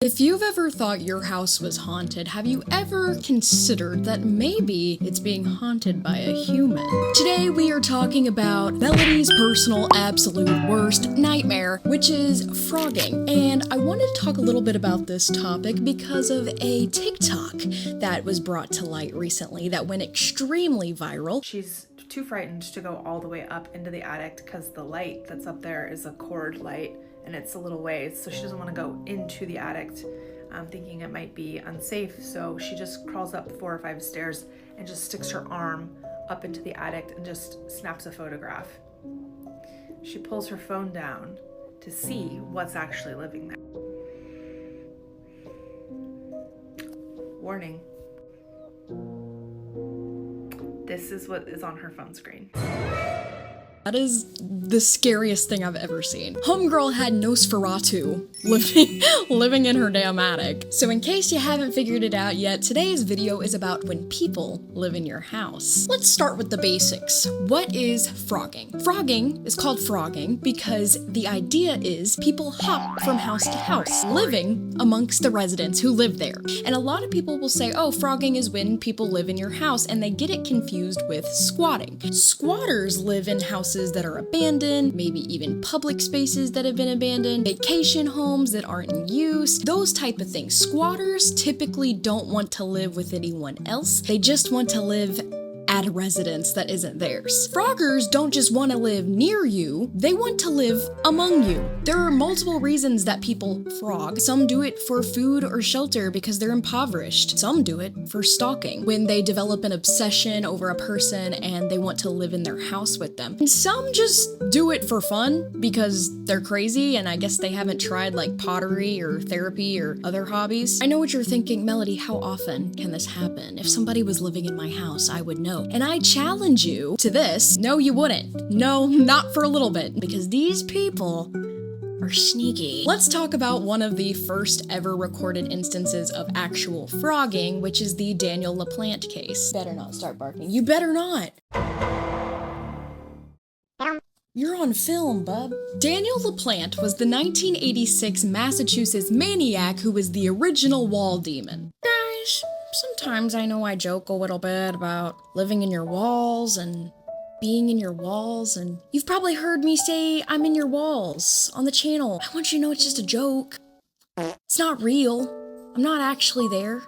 If you've ever thought your house was haunted, have you ever considered that maybe it's being haunted by a human? Today we are talking about Melody's personal absolute worst nightmare, which is frogging. And I wanted to talk a little bit about this topic because of a TikTok that was brought to light recently that went extremely viral. She's too frightened to go all the way up into the attic because the light that's up there is a cord light and it's a little ways, so she doesn't want to go into the attic, thinking it might be unsafe. So she just crawls up 4 or 5 stairs and just sticks her arm up into the attic and just snaps a photograph. She pulls her phone down to see what's actually living there. Warning. This is what is on her phone screen. That is the scariest thing I've ever seen. Homegirl had Nosferatu living in her damn attic. So in case you haven't figured it out yet, today's video is about when people live in your house. Let's start with the basics. What is frogging? Frogging is called frogging because the idea is people hop from house to house, living amongst the residents who live there. And a lot of people will say, oh, frogging is when people live in your house, and they get it confused with squatting. Squatters live in houses that are abandoned, maybe even public spaces that have been abandoned, vacation homes that aren't in use, those type of things. Squatters typically don't want to live with anyone else. They just want to live at a residence that isn't theirs. Froggers don't just want to live near you, they want to live among you. There are multiple reasons that people frog. Some do it for food or shelter because they're impoverished. Some do it for stalking, when they develop an obsession over a person and they want to live in their house with them. And some just do it for fun because they're crazy and I guess they haven't tried like pottery or therapy or other hobbies. I know what you're thinking, Melody, how often can this happen? If somebody was living in my house, I would know. And I challenge you to this. No, you wouldn't. No, not for a little bit, because these people are sneaky. Let's talk about one of the first ever recorded instances of actual frogging, which is the Daniel LaPlante case. Better not start barking. You better not. You're on film, bub. Daniel LaPlante was the 1986 Massachusetts maniac who was the original wall demon. Guys, sometimes I know I joke a little bit about living in your walls and being in your walls, and you've probably heard me say I'm in your walls on the channel. I want you to know it's just a joke. It's not real. I'm not actually there.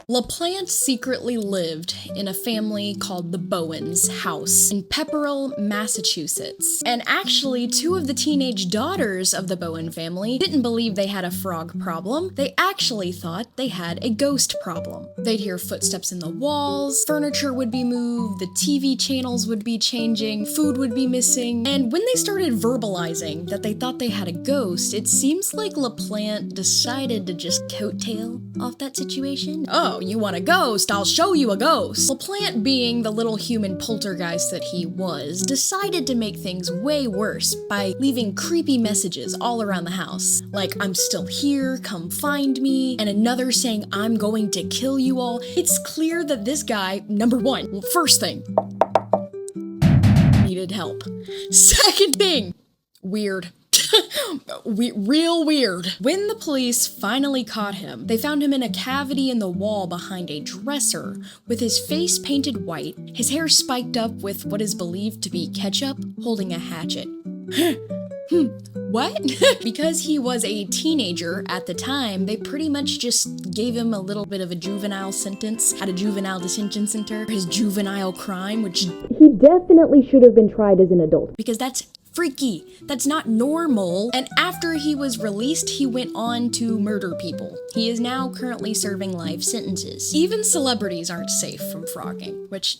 LaPlante secretly lived in a family called the Bowens house in Pepperell, Massachusetts. And actually, 2 of the teenage daughters of the Bowen family didn't believe they had a frog problem. They actually thought they had a ghost problem. They'd hear footsteps in the walls, furniture would be moved, the TV channels would be changing, food would be missing. And when they started verbalizing that they thought they had a ghost, it seems like LaPlante decided to just coattail off that situation. Oh, you want a ghost? I'll show you a ghost. LaPlante, being the little human poltergeist that he was, decided to make things way worse by leaving creepy messages all around the house. Like, I'm still here, come find me, and another saying, I'm going to kill you all. It's clear that this guy, number one, well, first thing, needed help. Second thing, weird. Real weird. When the police finally caught him, they found him in a cavity in the wall behind a dresser, with his face painted white, his hair spiked up with what is believed to be ketchup, holding a hatchet. What? Because he was a teenager at the time, they pretty much just gave him a little bit of a juvenile sentence at a juvenile detention center for his juvenile crime, which he definitely should have been tried as an adult, because that's freaky. That's not normal. And after he was released, he went on to murder people. He is now currently serving life sentences. Even celebrities aren't safe from frogging, which,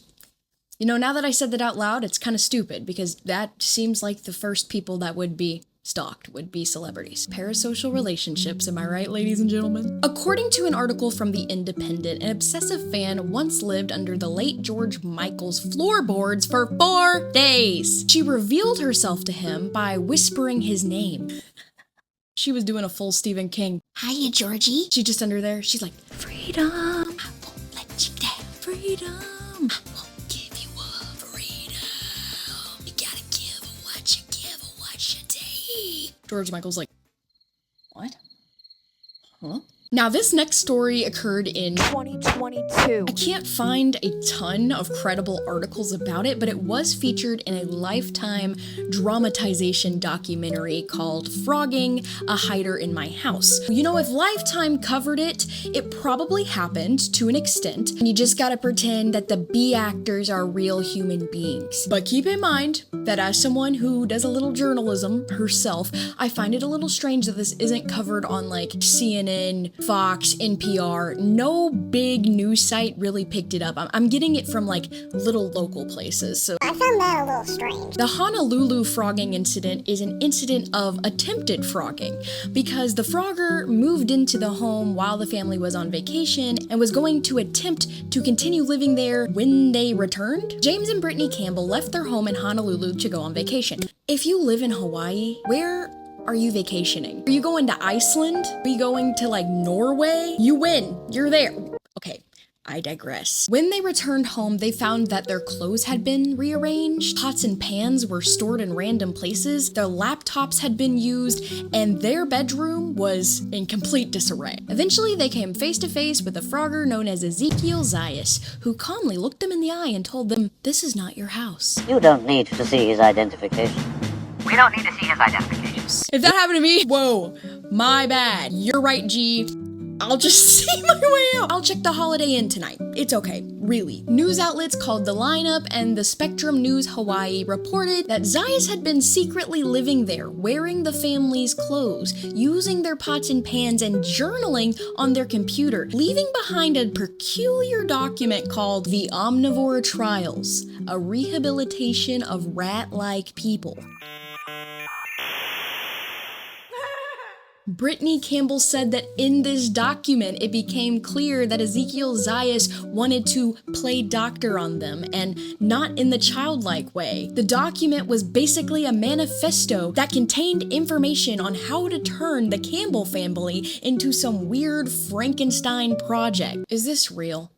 you know, now that I said that out loud, it's kind of stupid because that seems like the first people that would be stalked would be celebrities. Parasocial relationships, am I right, ladies and gentlemen? According to an article from The Independent, an obsessive fan once lived under the late George Michael's floorboards for 4 days. She revealed herself to him by whispering his name. She was doing a full Stephen King. Hiya, Georgie. She just under there, she's like, freedom, I won't let you down. Freedom, I won't give you up. Freedom, you gotta give what you take. George Michael's like, what? Huh? Now, this next story occurred in 2022. I can't find a ton of credible articles about it, but it was featured in a Lifetime dramatization documentary called Frogging, A Hider in My House. You know, if Lifetime covered it, it probably happened to an extent, and you just gotta pretend that the B actors are real human beings. But keep in mind that as someone who does a little journalism herself, I find it a little strange that this isn't covered on like CNN, Fox, NPR. No big news site really picked it up. I'm getting it from like little local places. So I found that a little strange. the Honolulu frogging incident is an incident of attempted frogging because the frogger moved into the home while the family was on vacation and was going to attempt to continue living there when they returned. James and Brittany Campbell left their home in Honolulu to go on vacation. If you live in Hawaii, where are you vacationing? Are you going to Iceland? Are you going to like Norway? You win. You're there. Okay, I digress. When they returned home, they found that their clothes had been rearranged, pots and pans were stored in random places, their laptops had been used, and their bedroom was in complete disarray. Eventually, they came face to face with a frogger known as Ezekiel Zayas, who calmly looked them in the eye and told them, "This is not your house." You don't need to see his identification. We don't need to see his identification. If that happened to me, whoa, my bad. You're right, G. I'll just see my way out. I'll check the Holiday Inn tonight. It's okay, really. News outlets called The Lineup and the Spectrum News Hawaii reported that Zayas had been secretly living there, wearing the family's clothes, using their pots and pans, and journaling on their computer, leaving behind a peculiar document called The Omnivore Trials, a rehabilitation of rat-like people. Brittany Campbell said that in this document, it became clear that Ezekiel Zayas wanted to play doctor on them, and not in the childlike way. The document was basically a manifesto that contained information on how to turn the Campbell family into some weird Frankenstein project. Is this real?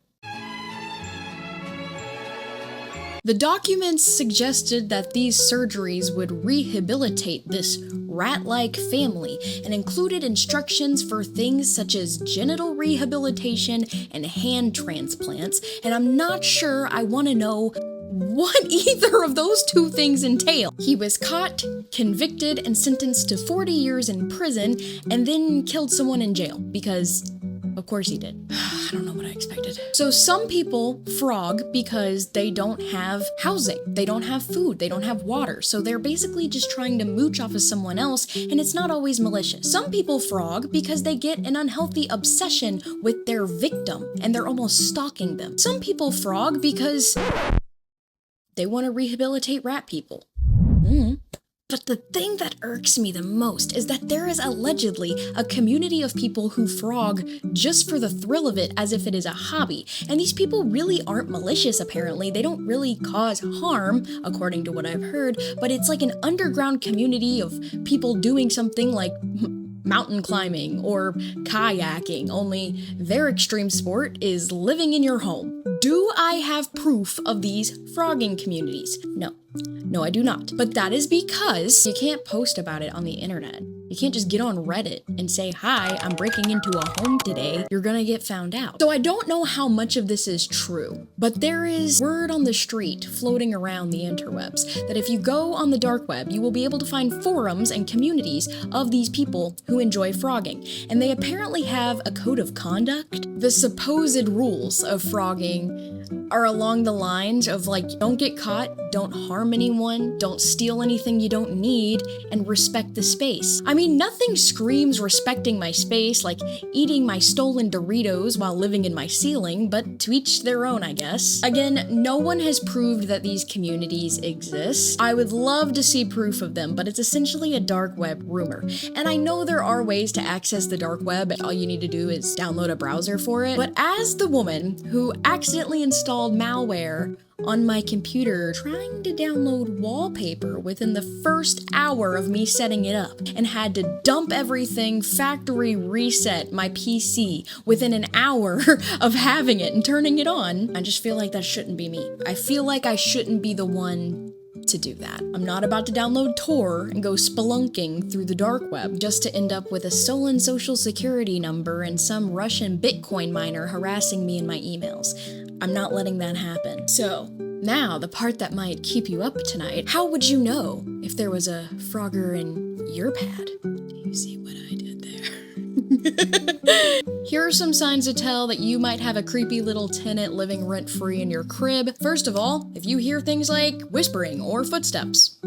The documents suggested that these surgeries would rehabilitate this rat-like family and included instructions for things such as genital rehabilitation and hand transplants, and I'm not sure I want to know what either of those two things entail. He was caught, convicted, and sentenced to 40 years in prison, and then killed someone in jail, because of course he did. I don't know what I expected. So some people frog because they don't have housing, they don't have food, they don't have water, so they're basically just trying to mooch off of someone else, and it's not always malicious. Some people frog because they get an unhealthy obsession with their victim, and they're almost stalking them. Some people frog because they want to rehabilitate rat people. But the thing that irks me the most is that there is allegedly a community of people who frog just for the thrill of it, as if it is a hobby. And these people really aren't malicious, apparently. They don't really cause harm, according to what I've heard, but it's like an underground community of people doing something like mountain climbing or kayaking, only their extreme sport is living in your home. Do I have proof of these frogging communities? No. No, I do not. But that is because you can't post about it on the internet. You can't just get on Reddit and say, "Hi, I'm breaking into a home today." You're gonna get found out. So I don't know how much of this is true, but there is word on the street floating around the interwebs that if you go on the dark web, you will be able to find forums and communities of these people who enjoy frogging. And they apparently have a code of conduct. The supposed rules of frogging are along the lines of like, don't get caught, don't harm anyone, don't steal anything you don't need, and respect the space. I mean, nothing screams respecting my space like eating my stolen Doritos while living in my ceiling, but to each their own, I guess. Again, no one has proved that these communities exist. I would love to see proof of them, but it's essentially a dark web rumor. And I know there are ways to access the dark web, all you need to do is download a browser for it. But as the woman who accidentally installed malware on my computer trying to download wallpaper within the first hour of me setting it up, and had to dump everything, factory reset my PC within an hour of having it and turning it on, I just feel like that shouldn't be me. I feel like I shouldn't be the one to do that. I'm not about to download Tor and go spelunking through the dark web just to end up with a stolen social security number and some Russian Bitcoin miner harassing me in my emails. I'm not letting that happen. So, now the part that might keep you up tonight. How would you know if there was a Frogger in your pad? Do you see what I did there? Here are some signs to tell that you might have a creepy little tenant living rent-free in your crib. First of all, if you hear things like whispering or footsteps.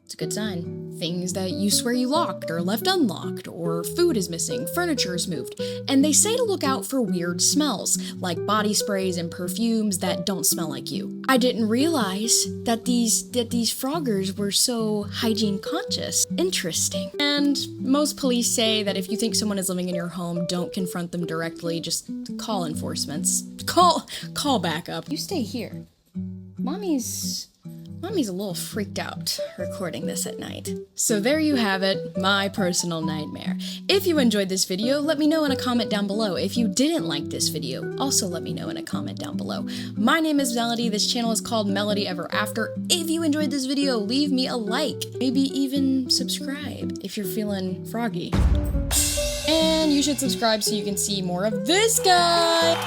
It's a good sign. Things that you swear you locked or left unlocked, or food is missing, furniture is moved. And they say to look out for weird smells, like body sprays and perfumes that don't smell like you. I didn't realize that these froggers were so hygiene conscious. Interesting. And most police say that if you think someone is living in your home, don't confront them directly, just call enforcements. Call backup. You stay here. Mommy's a little freaked out recording this at night. So there you have it, my personal nightmare. If you enjoyed this video, let me know in a comment down below. If you didn't like this video, also let me know in a comment down below. My name is Melody, this channel is called Melody Ever After. If you enjoyed this video, leave me a like, maybe even subscribe if you're feeling froggy. And you should subscribe so you can see more of this guy.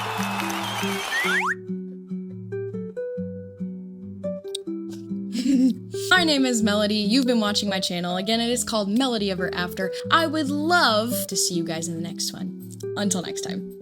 My name is Melody, you've been watching my channel. Again, it is called Melody Ever After. I would love to see you guys in the next one. Until next time.